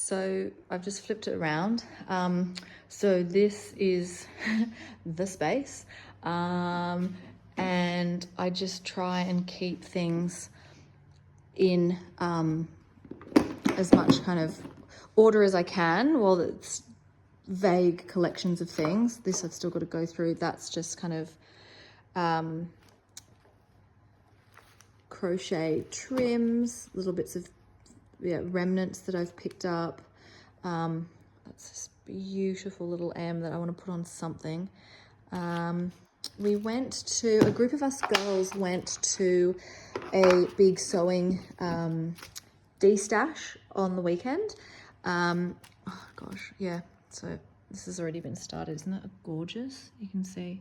So I've just flipped it around. So this is the space. And I just try and keep things in as much kind of order as I can. Well, it's vague collections of things. This I've still got to go through. That's just kind of crochet trims, little bits of remnants that I've picked up. That's this beautiful little M that I want to put on something. We went to, a group of us girls went to a big sewing de-stash on the weekend. Oh gosh, yeah, so this has already been started. Isn't that gorgeous? You can see.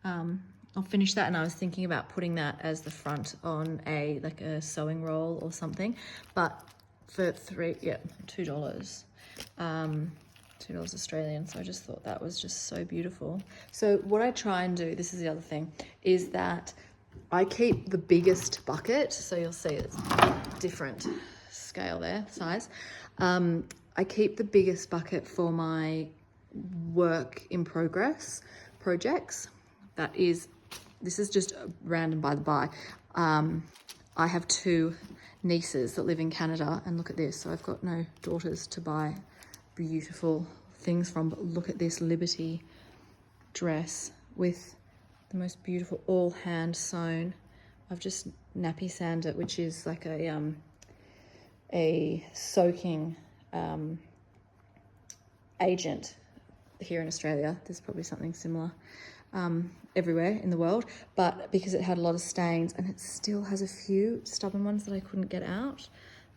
I'll finish that, and I was thinking about putting that as the front on like a sewing roll or something, but for $2, $2 Australian. So I just thought that was just so beautiful. So what I try and do, this is the other thing, is that I keep the biggest bucket. So you'll see it's different scale there, size. I keep the biggest bucket for my work in progress projects. This is just random by the by. I have 2 nieces that live in Canada, and look at this. So I've got no daughters to buy beautiful things from, but look at this Liberty dress with the most beautiful, all hand sewn. I've just nappy sanded it, which is like a soaking agent here in Australia. There's probably something similar everywhere in the world, but because it had a lot of stains, and it still has a few stubborn ones that I couldn't get out.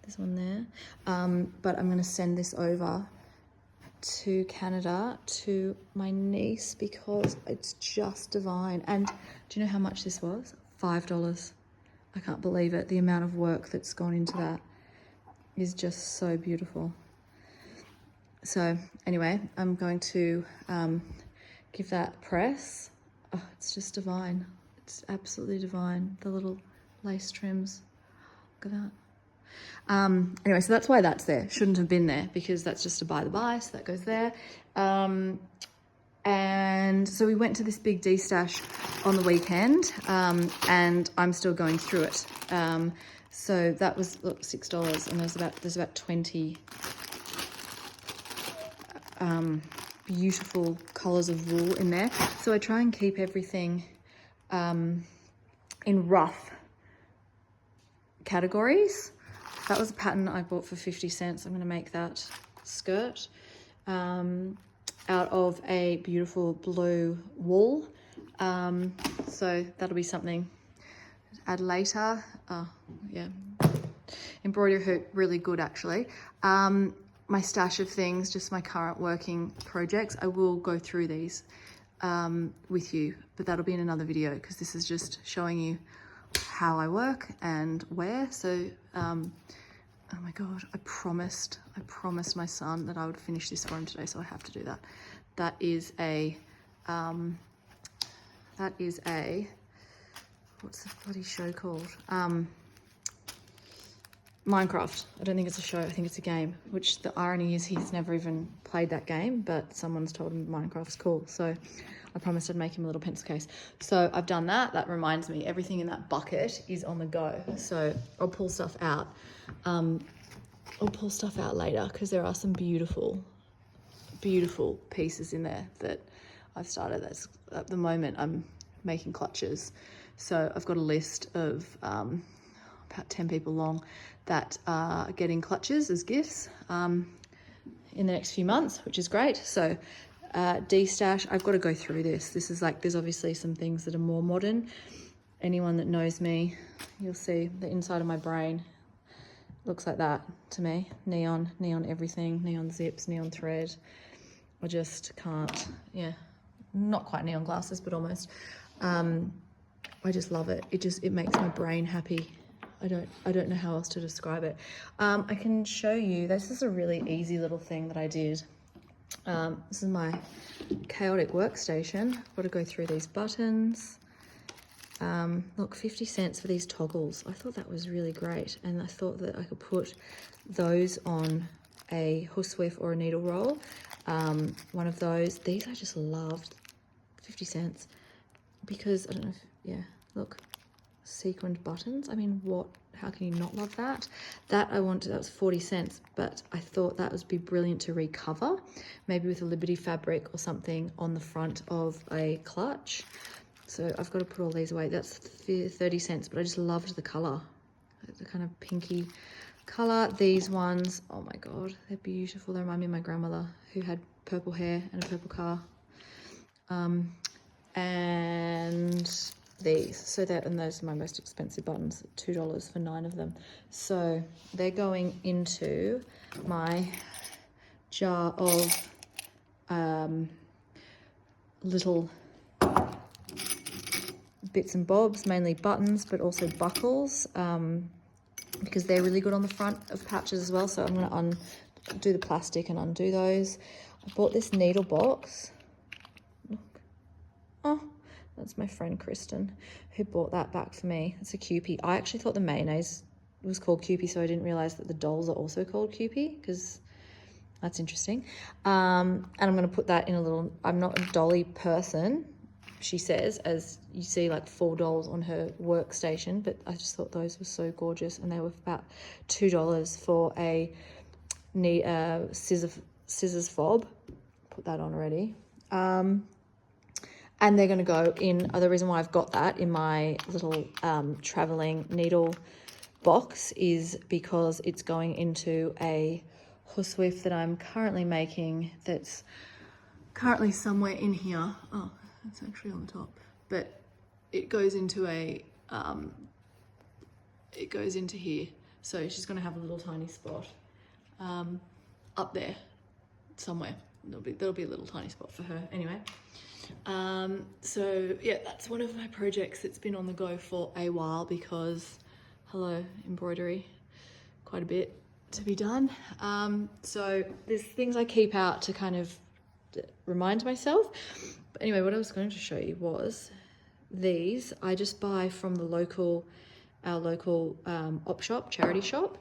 There's one there. But I'm going to send this over to Canada to my niece because it's just divine. And do you know how much this was? $5. I can't believe it. The amount of work that's gone into that is just so beautiful. So anyway, I'm going to give that a press. Oh, it's just divine. It's absolutely divine. The little lace trims. Look at that. Anyway, so that's why that's there. Shouldn't have been there because that's just a by the by, so that goes there. And so we went to this big de-stash on the weekend, and I'm still going through it. So that was, look, $6, and there's about 20 beautiful colours of wool in there. So I try and keep everything in rough categories. That was a pattern I bought for 50 cents. I'm going to make that skirt out of a beautiful blue wool. So that'll be something to add later. Oh, yeah. Embroidery hoop, really good actually. My stash of things, just my current working projects. I will go through these with you, but that'll be in another video because this is just showing you how I work and where. So, oh my God, I promised my son that I would finish this for him today, so I have to do that. That is a, what's the bloody show called? Minecraft. I don't think it's a show, I think it's a game, which the irony is he's never even played that game, but someone's told him Minecraft's cool. So I promised I'd make him a little pencil case. So I've done that. That reminds me, everything in that bucket is on the go. So I'll pull stuff out. I'll pull stuff out later because there are some beautiful, beautiful pieces in there that I've started. That's at the moment I'm making clutches. So I've got a list of about 10 people long that are getting clutches as gifts in the next few months, which is great. So de-stash, I've got to go through this. This is like, there's obviously some things that are more modern. Anyone that knows me, you'll see the inside of my brain looks like that to me. Neon everything, neon zips, neon thread. I just can't, yeah, not quite neon glasses, but almost. I just love it. It makes my brain happy. I don't know how else to describe it. I can show you, this is a really easy little thing that I did. This is my chaotic workstation. I've got to go through these buttons. Look, 50 cents for these toggles. I thought that was really great. And I thought that I could put those on a horsewhip or a needle roll. One of those. These I just loved, 50 cents, because I don't know if, yeah, look, sequined buttons. I mean, how can you not love that? That was 40 cents, but I thought that would be brilliant to recover, maybe with a Liberty fabric or something on the front of a clutch. So I've got to put all these away. That's 30 cents, but I just loved the color, the kind of pinky color. These ones, oh my God, they're beautiful. They remind me of my grandmother who had purple hair and a purple car. And these, so that, and those are my most expensive buttons, $2 for 9 of them. So they're going into my jar of little bits and bobs, mainly buttons, but also buckles, because they're really good on the front of pouches as well. So I'm going to undo the plastic and undo those. I bought this needle box. Look. Oh, that's my friend Kristen who bought that back for me. It's a Kewpie. I actually thought the mayonnaise was called Kewpie, so I didn't realize that the dolls are also called Kewpie, because that's interesting. And I'm going to put that in a little, I'm not a dolly person, she says, as you see like 4 dolls on her workstation, but I just thought those were so gorgeous, and they were about $2 for a scissors fob. Put that on already. And they're going to go in, the reason why I've got that in my little traveling needle box is because it's going into a horsewhip that I'm currently making, that's currently somewhere in here. Oh, it's actually on the top, but it goes into it goes into here. So she's going to have a little tiny spot up there somewhere. There'll be a little tiny spot for her anyway. So yeah, that's one of my projects that's been on the go for a while, because hello, embroidery, quite a bit to be done. So there's things I keep out to kind of remind myself. But anyway, what I was going to show you was these. I just buy from our local op shop, charity shop,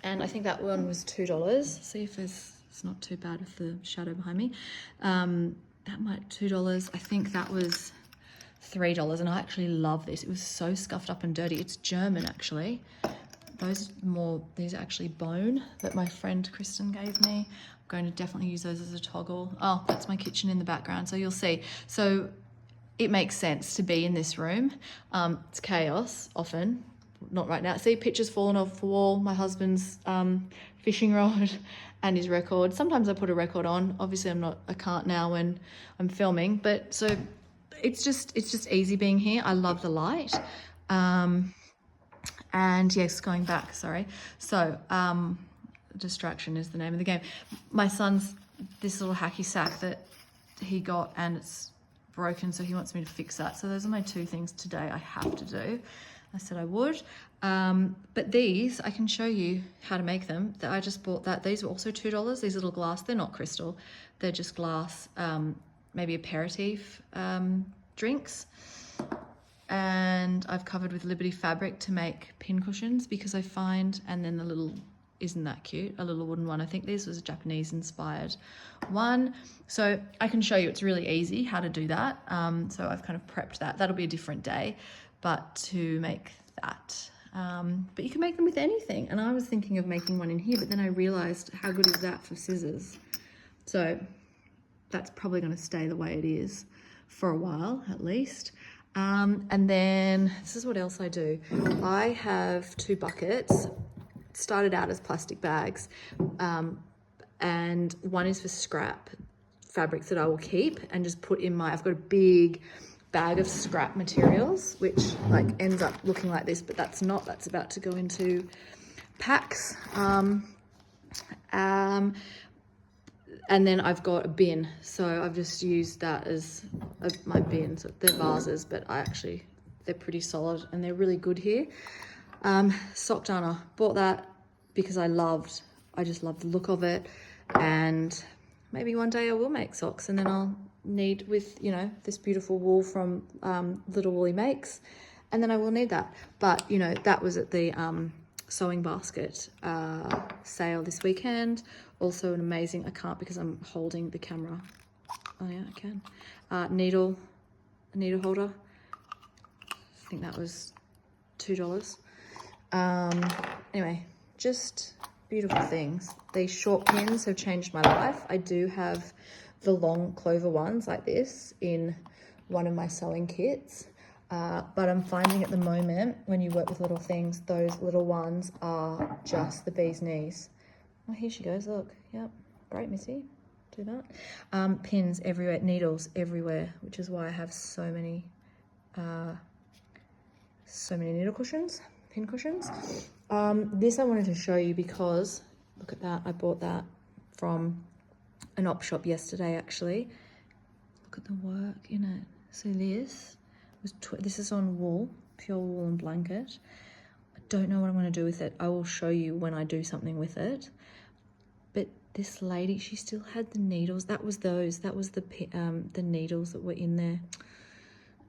and I think that one was $2. See if it's not too bad with the shadow behind me. That might $2. I think that was $3, and I actually love this. It was so scuffed up and dirty. It's German actually. These are actually bone that my friend Kristen gave me. I'm going to definitely use those as a toggle. Oh, that's my kitchen in the background, so you'll see. So it makes sense to be in this room. It's chaos often, not right now. See, pictures falling off the wall, my husband's fishing rod and his record. Sometimes I put a record on. Obviously I can't now when I'm filming, but so it's just easy being here. I love the light. And yes, going back, sorry. So distraction is the name of the game. My son's this little hacky sack that he got, and it's broken, so he wants me to fix that. So those are my 2 things today I have to do. I said I would. But these, I can show you how to make them. I just bought that. These were also $2. These little glass, they're not crystal. They're just glass, maybe aperitif drinks. And I've covered with Liberty fabric to make pin cushions, because I find, and then the little, isn't that cute? A little wooden one. I think this was a Japanese inspired one. So I can show you, it's really easy how to do that. So I've kind of prepped that. That'll be a different day, but to make that. But you can make them with anything. And I was thinking of making one in here, but then I realized how good is that for scissors? So that's probably going to stay the way it is for a while at least. And then this is what else I do. I have 2 buckets. Started out as plastic bags, and one is for scrap fabrics that I will keep and just put in I've got a big bag of scrap materials, which like ends up looking like this, but that's about to go into packs. And then I've got a bin, so I've just used that as my bin. So they're vases, but they're pretty solid and they're really good here. Sock darner, bought that because I just love the look of it, and maybe one day I will make socks, and then I'll need with, this beautiful wool from Little Woolly Makes, and then I will need that. But, that was at the sewing basket sale this weekend. Also an amazing, I can't because I'm holding the camera. Oh yeah, I can. Needle holder. I think that was $2. Anyway, just beautiful things. These short pins have changed my life. I do have the long clover ones like this in one of my sewing kits. But I'm finding at the moment, when you work with little things, those little ones are just the bee's knees. Oh, here she goes, look. Yep, great, Missy. Do that. Pins everywhere, needles everywhere, which is why I have so many needle cushions, pin cushions. This I wanted to show you because, look at that, I bought that from an op shop yesterday actually. Look at the work in it. So this is on wool, pure wool and blanket. I don't know what I'm going to do with it. I will show you when I do something with it. But this lady, she still had the needles. That was the needles that were in there.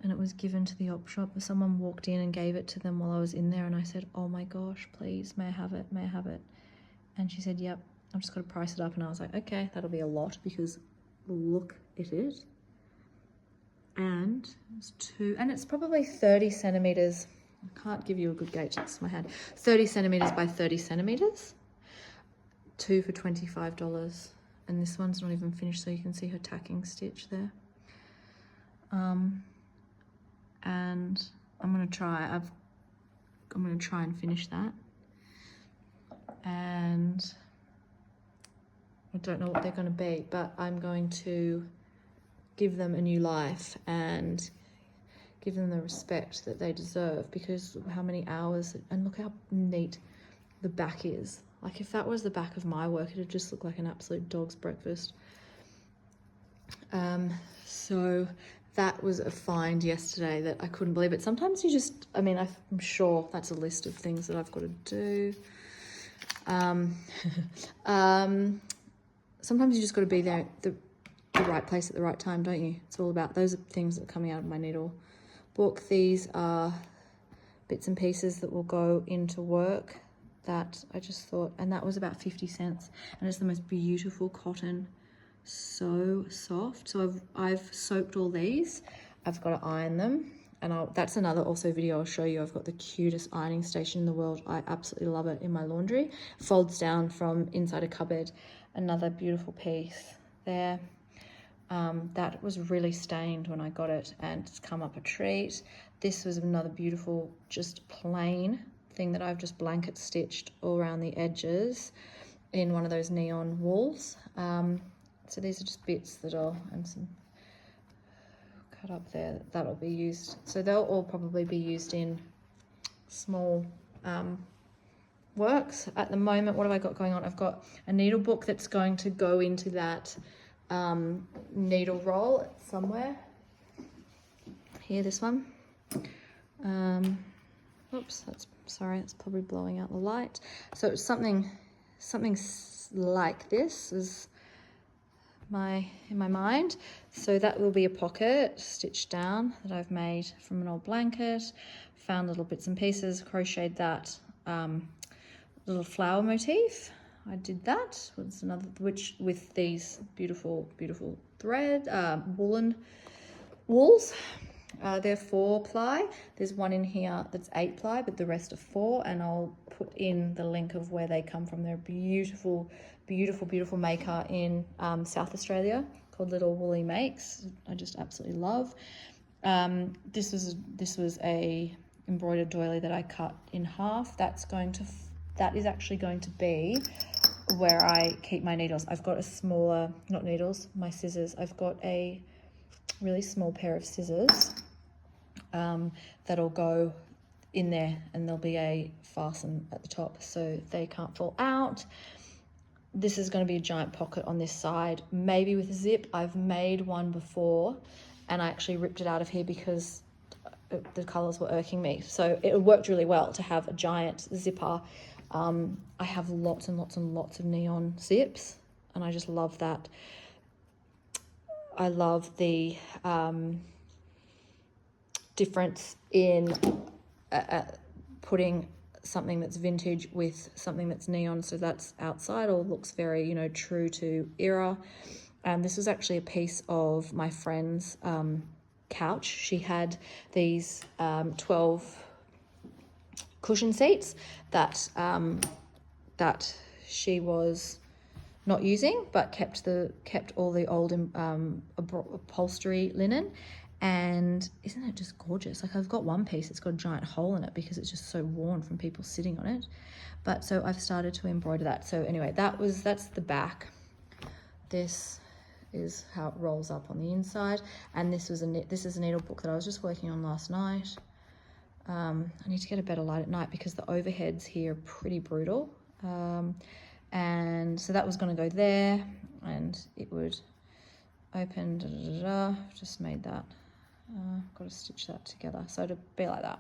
And it was given to the op shop. Someone walked in and gave it to them while I was in there. And I said, oh my gosh, please, may I have it? May I have it? And she said, yep, I've just got to price it up. And I was like, okay, that'll be a lot because look at it. And it's probably 30 centimeters. I can't give you a good gauge, that's my hand. 30 centimeters by 30 centimeters. 2 for $25. And this one's not even finished, so you can see her tacking stitch there. And I'm gonna try and finish that. And I don't know what they're gonna be, but I'm going to give them a new life and give them the respect that they deserve, because how many hours, and look how neat the back is. Like if that was the back of my work, it'd just look like an absolute dog's breakfast. So that was a find yesterday that I couldn't believe it. Sometimes you just, I mean, I'm sure that's a list of things that I've got to do. Sometimes you just got to be there at the right place at the right time, don't you? It's all about, those are things that are coming out of my needle book. These are bits and pieces that will go into work that I just thought, and that was about 50 cents. And it's the most beautiful cotton, so soft. So I've soaked all these. I've got to iron them. And that's another also video I'll show you. I've got the cutest ironing station in the world. I absolutely love it in my laundry. Folds down from inside a cupboard. Another beautiful piece there. That was really stained when I got it and it's come up a treat. This was another beautiful, just plain thing that I've just blanket stitched all around the edges in one of those neon wools. So these are just bits and some cut up there, that'll be used. So they'll all probably be used in small works. At the moment, what have I got going on? I've got a needle book that's going to go into that needle roll somewhere. Here, this one. Oops, that's probably blowing out the light. So it's something like this is in my mind. So that will be a pocket stitched down that I've made from an old blanket. Found little bits and pieces, crocheted that little flower motif. I did that. What's another, which with these beautiful thread, wools. They're 4-ply. There's one in here that's 8-ply, but the rest are 4, and I'll put in the link of where they come from. They're a beautiful maker in South Australia called Little Woolly Makes. I just absolutely love. This was a embroidered doily that I cut in half. That is actually going to be where I keep my needles. I've got a smaller, not needles, my scissors. I've got a really small pair of scissors that'll go in there, and there'll be a fasten at the top so they can't fall out. This is going to be a giant pocket on this side, maybe with a zip. I've made one before and I actually ripped it out of here because the colours were irking me. So it worked really well to have a giant zipper. I have lots and lots of neon zips, and I just love that. I love the difference in putting something that's vintage with something that's neon, so that's outside, or looks very, you know, true to era. And this was actually a piece of my friend's couch. She had these 12 cushion seats that that she was not using, but kept all the old upholstery linen. And isn't it just gorgeous? Like, I've got one piece, it's got a giant hole in it because it's just so worn from people sitting on it. But so I've started to embroider that. So anyway, that's the back. This is how it rolls up on the inside. And this is a needle book that I was just working on last night. I need to get a better light at night because the overheads here are pretty brutal. And so that was going to go there, and it would open, just made that. Got to stitch that together, so it'd be like that.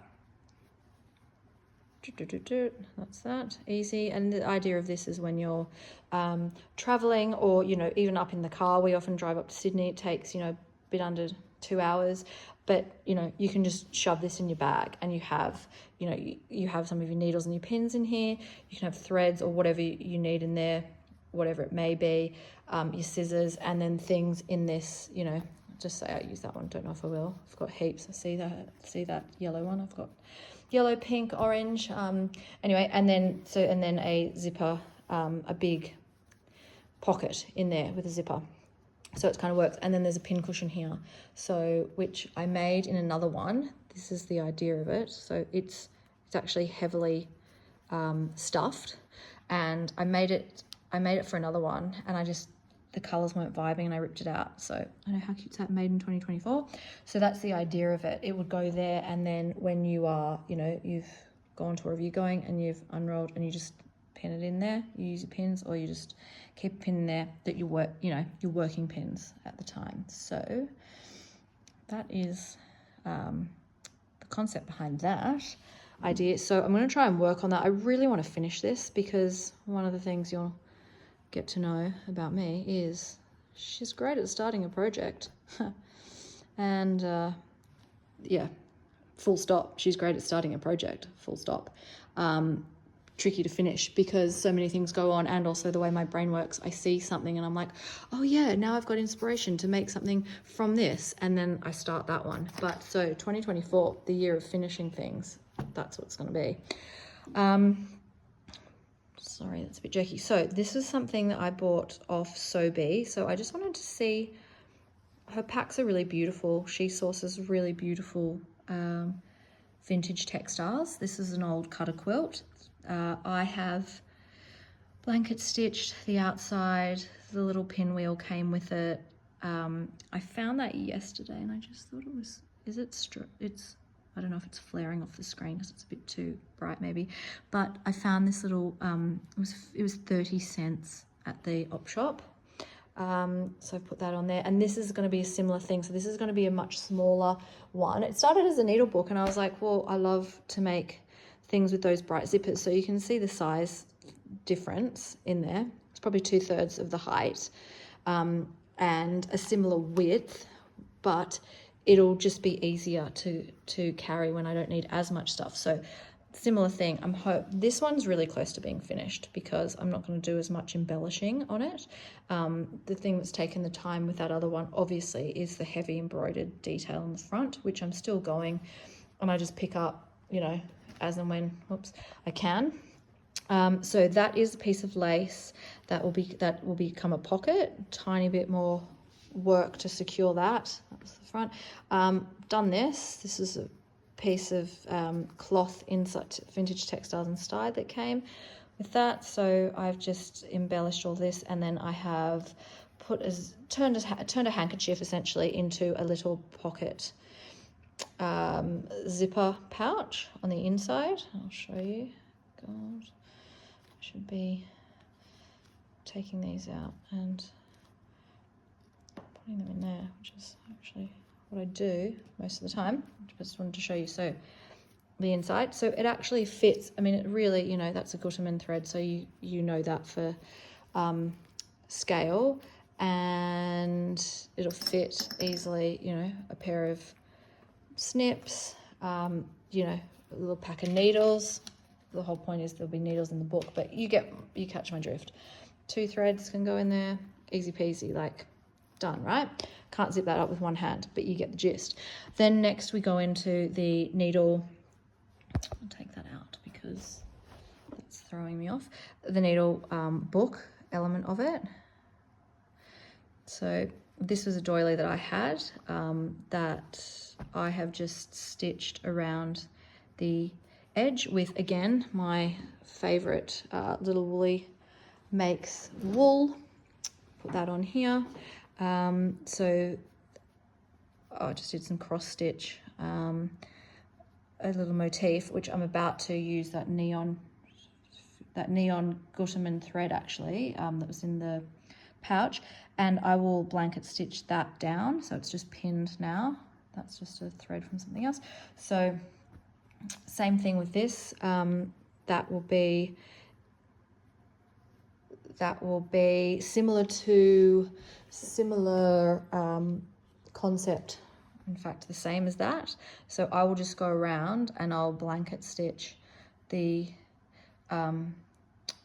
That's that, easy. And the idea of this is when you're traveling, or, you know, even up in the car. We often drive up to Sydney. It takes, you know, a bit under 2 hours, but, you know, you can just shove this in your bag, and you have, you know, you have some of your needles and your pins in here. You can have threads or whatever you need in there, whatever it may be, your scissors, and then things in this, you know, just say I use that one, don't know if I will. I've got heaps. I see that yellow one. I've got yellow, pink, orange. Anyway, and then a zipper, a big pocket in there with a zipper. So it kind of works. And then there's a pin cushion here, so which I made in another one. This is the idea of it. So it's actually heavily stuffed, and I made it for another one, and the colors weren't vibing and I ripped it out. So I know how cute's that, made in 2024. So that's the idea of it. It would go there, and then when you are, you know, you've gone to wherever you're going and you've unrolled, and you just pin it in there. You use your pins, or you just keep a pin in there that you work, you know, your working pins at the time. So that is the concept behind that idea. So I'm going to try and work on that. I really want to finish this, because one of the things you'll get to know about me is she's great at starting a project. And yeah, full stop. She's great at starting a project, full stop. Tricky to finish because so many things go on, and also the way my brain works, I see something and I'm like, oh yeah, now I've got inspiration to make something from this, and then I start that one. But so 2024, the year of finishing things, that's what it's going to be. Sorry, that's a bit jerky. So this is something that I bought off Sobe. So I just wanted to see, her packs are really beautiful. She sources really beautiful vintage textiles. This is an old cutter quilt. I have blanket stitched the outside. The little pinwheel came with it. I found that yesterday, and I just thought it was, I don't know if it's flaring off the screen because it's a bit too bright maybe, but I found this little, it was 30 cents at the op shop. So I put that on there, and this is going to be a similar thing. So this is going to be a much smaller one. It started as a needle book, and I was like, well, I love to make things with those bright zippers. So you can see the size difference in there. It's probably 2/3 of the height, and a similar width, but it'll just be easier to carry when I don't need as much stuff. So similar thing. This one's really close to being finished because I'm not going to do as much embellishing on it. The thing that's taken the time with that other one, obviously, is the heavy embroidered detail in the front, which I'm still going, and I just pick up, you know, as and when, I can. So that is a piece of lace that will become a pocket. Tiny bit more work to secure that. That was the front. Done this. This is a piece of cloth inside Vintage Textiles Inspired that came with that. So I've just embellished all this, and then I have turned a handkerchief essentially into a little pocket zipper pouch on the inside. I'll show you. God, I should be taking these out and putting them in there, which is actually what I do most of the time. I just wanted to show you. So the inside, so it actually fits. I mean, it really, you know, that's a Gutermann thread, so you know that for scale, and it'll fit easily, you know, a pair of snips, you know, a little pack of needles, the whole point is there'll be needles in the book, but you catch my drift. 2 threads can go in there, easy peasy, like done, right? Can't zip that up with one hand, but you get the gist. Then next we go into the needle. I'll take that out because that's throwing me off. The needle book element of it. So this was a doily that I had that I have just stitched around the edge with, again, my favorite Little Woolly Makes wool. Put that on here. So I just did some cross stitch, a little motif, which I'm about to use that neon Gutermann thread actually, that was in the pouch, and I will blanket stitch that down. So it's just pinned now. That's just a thread from something else. So same thing with this. That will be similar concept, in fact the same as that. So I will just go around and I'll blanket stitch the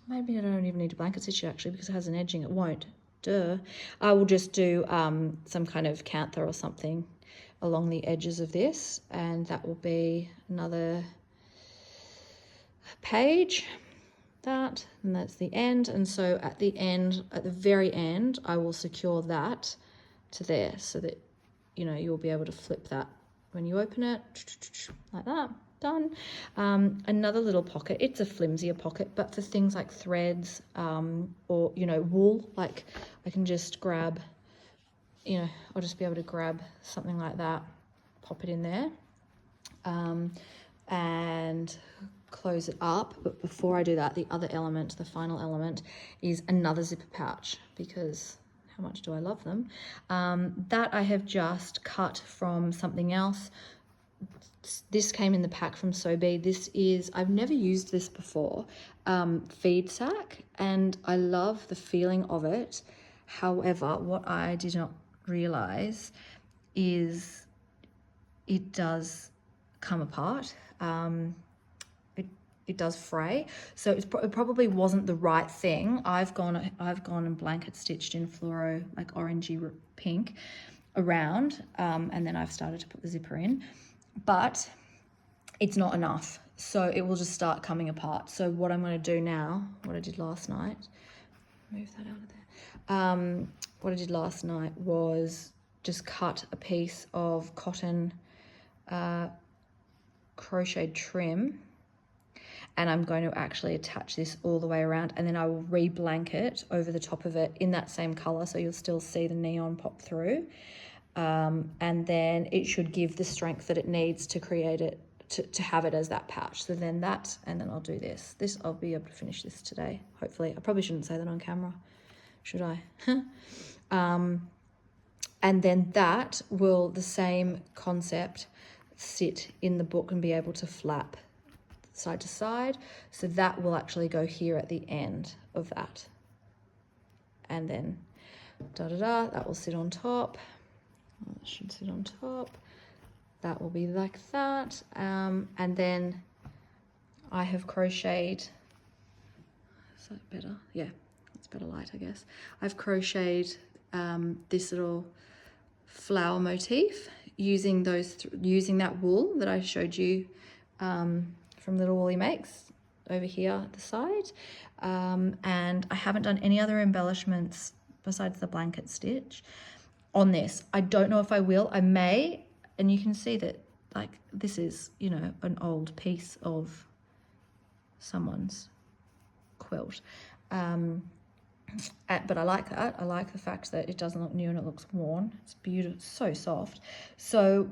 maybe I don't even need to blanket stitch it actually, because it has an edging. It won't, duh. I will just do some kind of cantha or something along the edges of this, and that will be another page. That, and that's the end. And so at the end, at the very end, I will secure that to there so that, you know, you'll be able to flip that when you open it, like that. Done. Another little pocket. It's a flimsier pocket, but for things like threads or, you know, wool, like I can just grab, you know, I'll just be able to grab something like that, pop it in there, and close it up. But before I do that, the other element, the final element, is another zipper pouch, because how much do I love them? That I have just cut from something else. This came in the pack from Sobe. This is, I've never used this before, feed sack, and I love the feeling of it. However, what I did not realize is it does come apart. It does fray, so it probably wasn't the right thing. I've gone and blanket stitched in fluoro, like orangey pink, around, and then I've started to put the zipper in, but it's not enough, so it will just start coming apart. So what I'm going to do now, what I did last night, move that out of there. What I did last night was just cut a piece of cotton crocheted trim, and I'm going to actually attach this all the way around, and then I will re-blanket over the top of it in that same color, so you'll still see the neon pop through, and then it should give the strength that it needs to create it, to have it as that pouch. So then that, and then I'll do this. I'll be able to finish this today, hopefully. I probably shouldn't say that on camera, should I? And then that will, the same concept, sit in the book and be able to flap side to side. So that will actually go here at the end of that. And then that will sit on top. That should sit on top. That will be like that. And then I have crocheted, is that better? Yeah, it's better light, I guess. I've crocheted this little flower motif using that wool that I showed you from Little Woolly Makes over here at the side, and I haven't done any other embellishments besides the blanket stitch on this. I don't know if I will. I may, and you can see that, like, this is, you know, an old piece of someone's quilt, but I like that. I like the fact that it doesn't look new and it looks worn. It's beautiful, so soft. So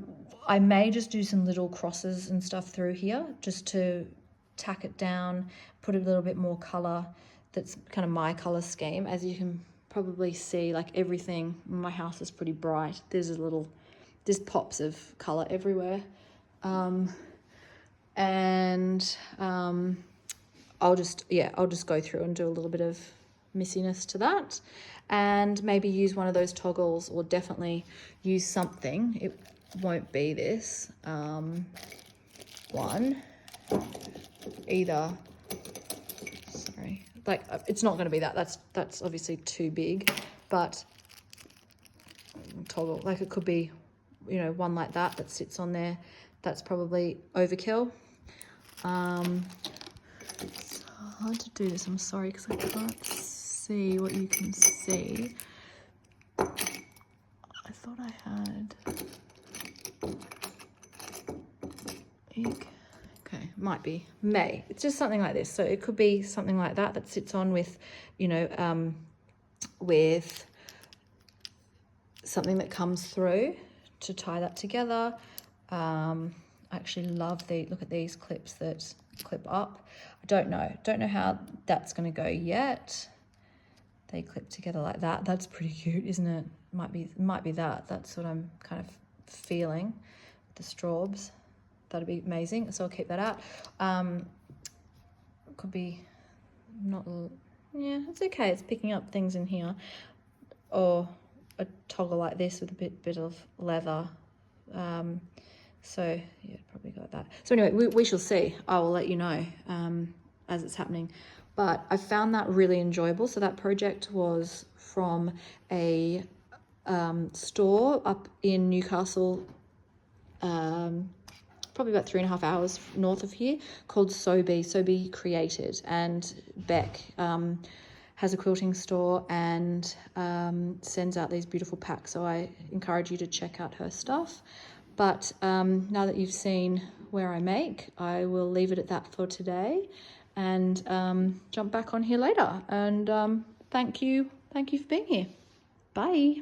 I may just do some little crosses and stuff through here just to tack it down, put a little bit more color. That's kind of my color scheme. As you can probably see, like, everything in my house is pretty bright. There's pops of color everywhere. I'll just go through and do a little bit of missiness to that, and maybe use one of those toggles, or definitely use something. It won't be this one. either, sorry, like it's not going to be that. That's obviously too big, but toggle, like it could be, you know, one like that that sits on there. That's probably overkill. It's hard to do this, I'm sorry, because I can't see what you can see. I thought I had, okay, might be, it's just something like this. So it could be something like that that sits on with, you know, with something that comes through to tie that together. I actually love look at these clips that clip up. I don't know how that's going to go yet. They clip together like that. That's pretty cute, isn't it? Might be that. That's what I'm kind of feeling. The straws. That'd be amazing. So I'll keep that out. Could be not. Yeah, it's okay. It's picking up things in here, or a toggle like this with a bit of leather. So yeah, probably got that. So anyway, we shall see. I will let you know as it's happening. But I found that really enjoyable. So that project was from a store up in Newcastle, probably about 3.5 hours north of here, called So Created. And Beck has a quilting store and sends out these beautiful packs. So I encourage you to check out her stuff. But now that you've seen where I make, I will leave it at that for today and jump back on here later. And thank you for being here. Bye.